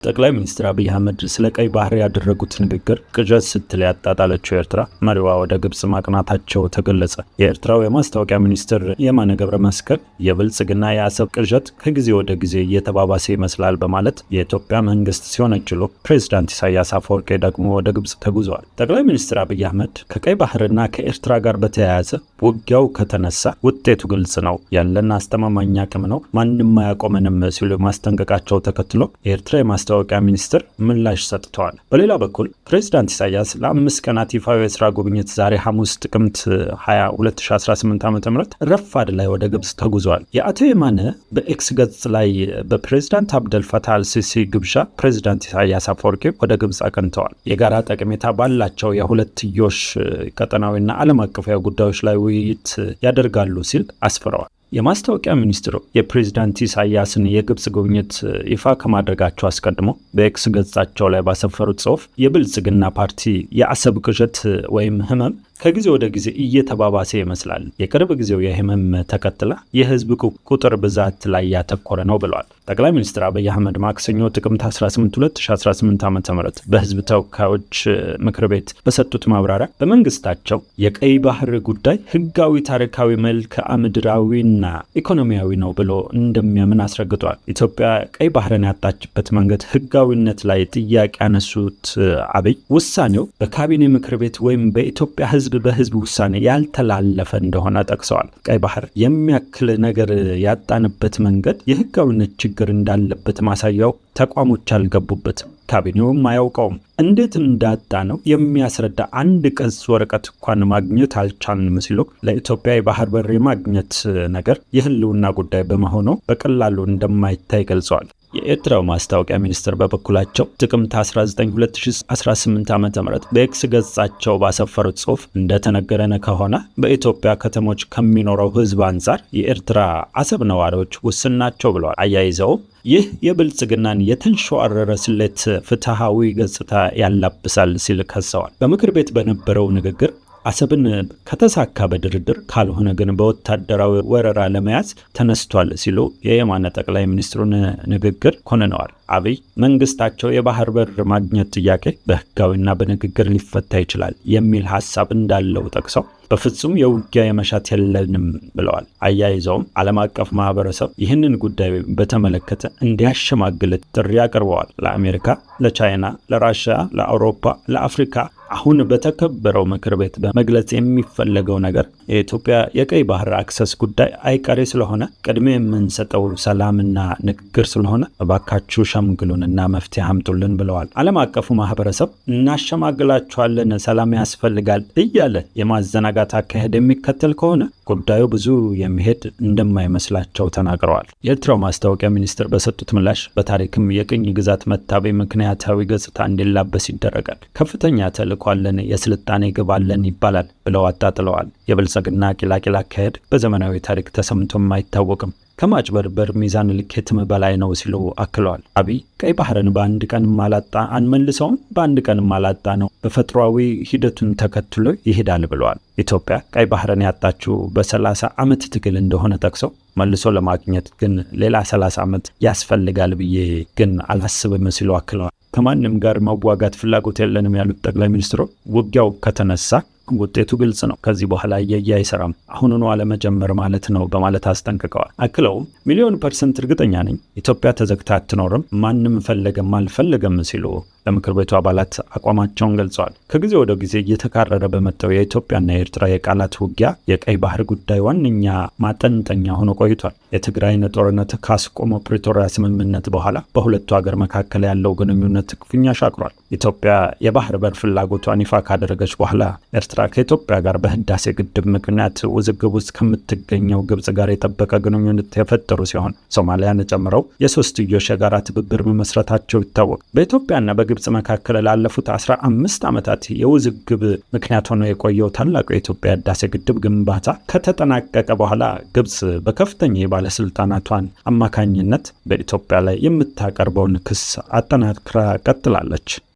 ጠቅላይ ሚኒስትር አብይ አህመድ ስለ ቀይ ባህር ያደረጉት ንግግር ቅዠት ስትል ያጣጣለችው ኤርትራ መሪዋ ወደ ግብጽ ማቅናታቸው ተገለጸ። የኤርትራው የማስታወቂያ ሚኒስትር የማነ ገብረ መስቀል የብልጽግና የአሰብ ቅዠት ከጊዜ ወደ ጊዜ እየተባባሰ ይመስላል በማለት የኢትዮጵያ መንግስት ሲወነጅሉ፣ ፕሬዝዳንት ኢሳያስ አፈወርቂ ደግሞ ወደ ግብጽ ተጉዘዋል። ጠቅላይ ሚኒስትር አብይ አህመድ ከቀይ ባህርና ከኤርትራ ጋር በተያያዘ ውጊያው ከተነሳ ውጤቱ ግልጽ ነው፣ ያለን አስተማማኝ አቅም ነው፣ ማንም አያቆመንም ሲሉ ማስጠንቀቃቸው ተከትሎ የኤርትራ የማስታወቂያ ሚኒስትር ምላሽ ሰጥተዋል። በሌላ በኩል ፕሬዝዳንት ኢሳያስ ለ5 ቀናት ይፋዊ የስራ ጉብኝት ዛሬ ሐሙስ ጥቅምት 20 2018 ዓ.ም ረፋድ ላይ ወደ ግብጽ ተጉዘዋል። የአቶ የማነ በኤክስ ገጽ ላይ በፕሬዝዳንት አብደል ፈታህ አልሲሲ ግብዣ ፕሬዝዳንት ኢሳያስ አፈወርቂ ወደ ግብጽ አቅንተዋል። የጋራ ጠቀሜታ ባላቸው የሁለትዮሽ ቀጠናዊና ዓለም አቀፋዊ ጉዳዮች ላይ ውይይት ያደርጋሉ ሲል አስፍረዋል። የማስታወቂያ ሚኒስትሩ የፕሬዝዳንት ኢሳያስን የግብጽ ጉብኝት ይፋ ከማድረጋቸው አስቀድሞ በኤክስ ገጻቸው ላይ ባሰፈሩት ጽሑፍ የብልጽግና ፓርቲ የአሰብ ቅዠት ወይም ህመም ከጊዜ ወደ ጊዜ እየተባባሰ ይመስላል። የቅርብ ጊዜው የህመም ተከትላ የህዝብ ቁጥር ብዛት ላይ ያተኮረ ነው ብለዋል። ጠቅላይ ሚኒስትር አብይ አህመድ ማክሰኞ ጥቅምት 18 2018 ዓ.ም በህዝብ ተወካዮች ምክር ቤት በሰጡት ማብራሪያ በመንግስታቸው የቀይ ባህር ጉዳይ ህጋዊ፣ ታሪካዊ፣ መልክዓ ምድራዊና ኢኮኖሚያዊ ነው ብሎ እንደሚያምን አስረግጧል። ኢትዮጵያ ቀይ ባህርን ያጣችበት መንገድ ህጋዊነት ላይ ጥያቄ ያነሱት አብይ ውሳኔው በካቢኔ ምክር ቤት ወይም በኢትዮጵያ በህዝብ ውሳኔ ያልተላለፈ እንደሆነ ጠቅሰዋል። ቀይ ባህር የሚያክል ነገር ያጣንበት መንገድ የህጋዊነት ችግር እንዳለበት ማሳያው ተቋሞች አልገቡበትም፣ ካቢኔውም አያውቀውም። እንዴት እንዳጣ ነው የሚያስረዳ አንድ ቅጽ ወረቀት እንኳን ማግኘት አልቻልንም ሲሉ ለኢትዮጵያ የባህር በር የማግኘት ነገር የህልውና ጉዳይ በመሆኑ በቀላሉ እንደማይታይ ገልጸዋል። የኤርትራው ማስታወቂያ ሚኒስትር በበኩላቸው ጥቅምት 19 2018 ዓ.ም በኤክስ ገጻቸው ባሰፈሩት ጽሑፍ እንደተነገረን ከሆነ በኢትዮጵያ ከተሞች ከሚኖረው ህዝብ አንጻር የኤርትራ አሰብ ነዋሪዎች ውስን ናቸው ብለዋል። አያይዘውም ይህ የብልጽግናን የተንሸዋረረ ስሌት ፍትሐዊ ገጽታ ያላብሳል ሲል ከሰዋል። በምክር ቤት በነበረው ንግግር አሰብን ከተሳካ በድርድር ካልሆነ ግን በወታደራዊ ወረራ ለመያዝ ተነስቷል ሲሉ የየማነ ጠቅላይ ሚኒስትሩን ንግግር ኮንነዋል። አብይ መንግስታቸው የባህር በር ማግኘት ጥያቄ በህጋዊና በንግግር ሊፈታ ይችላል የሚል ሀሳብ እንዳለው ጠቅሰው በፍጹም የውጊያ የመሻት የለንም ብለዋል። አያይዘውም ዓለም አቀፍ ማህበረሰብ ይህንን ጉዳይ በተመለከተ እንዲያሸማግል ጥሪ አቅርበዋል። ለአሜሪካ፣ ለቻይና፣ ለራሽያ፣ ለአውሮፓ፣ ለአፍሪካ አሁን በተከበረው ምክር ቤት በመግለጽ የሚፈለገው ነገር የኢትዮጵያ የቀይ ባህር አክሰስ ጉዳይ አይቀሬ ስለሆነ ቅድሚያ የምንሰጠው ሰላምና ንግግር ስለሆነ እባካችሁ ሸምግሉንና መፍትሄ አምጡልን ብለዋል። ዓለም አቀፉ ማህበረሰብ እናሸማግላችኋለን፣ ሰላም ያስፈልጋል እያለ የማዘናጋት አካሄድ የሚከተል ከሆነ ጉዳዩ ብዙ የሚሄድ እንደማይመስላቸው ተናግረዋል። የኤርትራው ማስታወቂያ ሚኒስትር በሰጡት ምላሽ በታሪክም የቅኝ ግዛት መታበይ ምክንያታዊ ገጽታ እንዲላበስ ይደረጋል፣ ከፍተኛ ተልዕኮ አለን፣ የስልጣኔ ግብ አለን ይባላል ብለው አጣጥለዋል። የብልጽግና ቂላቂል አካሄድ በዘመናዊ ታሪክ ተሰምቶም አይታወቅም፣ ከማጭበርበር ሚዛን ልኬትም በላይ ነው ሲሉ አክለዋል። አብይ ቀይ ባህርን በአንድ ቀን ማላጣ አንመልሰውም፣ በአንድ ቀን ማላጣ ነው፣ በፈጥሯዊ ሂደቱን ተከትሎ ይሄዳል ብለዋል። ኢትዮጵያ ቀይ ባህርን ያጣችው በ30 ዓመት ትግል እንደሆነ ጠቅሰው መልሶ ለማግኘት ግን ሌላ 30 ዓመት ያስፈልጋል ብዬ ግን አላስብም ሲሉ አክለዋል። ከማንም ጋር መዋጋት ፍላጎት የለንም ያሉት ጠቅላይ ሚኒስትሩ ውጊያው ከተነሳ ውጤቱ ግልጽ ነው፣ ከዚህ በኋላ አይሰራም፣ አሁኑኑ አለመጀመር ማለት ነው በማለት አስጠንቅቀዋል። አክለውም ሚሊዮን% እርግጠኛ ነኝ ኢትዮጵያ ተዘግታ አትኖርም፣ ማንም ፈለገም አልፈለገም ሲሉ ለምክር ቤቱ አባላት አቋማቸውን ገልጸዋል። ከጊዜ ወደ ጊዜ እየተካረረ በመጣው የኢትዮጵያና የኤርትራ የቃላት ውጊያ የቀይ ባህር ጉዳይ ዋነኛ ማጠንጠኛ ሆኖ ቆይቷል። የትግራይን ጦርነት ካስቆመው ፕሪቶሪያ ስምምነት በኋላ በሁለቱ ሀገር መካከል ያለው ግንኙነት ክፉኛ ሻክሯል። ኢትዮጵያ የባህር በር ፍላጎቷን ይፋ ካደረገች በኋላ ኤርትራ ከኢትዮጵያ ጋር በህዳሴ ግድብ ምክንያት ውዝግብ ውስጥ ከምትገኘው ግብጽ ጋር የጠበቀ ግንኙነት የፈጠሩ ሲሆን ሶማሊያን ጨምረው የሶስትዮሽ የጋራ ትብብር መመስረታቸው ይታወቅ። በኢትዮጵያና በግብጽ መካከል ላለፉት 15 ዓመታት የውዝግብ ምክንያት ሆኖ የቆየው ታላቁ የኢትዮጵያ ህዳሴ ግድብ ግንባታ ከተጠናቀቀ በኋላ ግብጽ በከፍተኛ የባለስልጣናቷን አማካኝነት በኢትዮጵያ ላይ የምታቀርበውን ክስ አጠናክራ ቀጥላለች።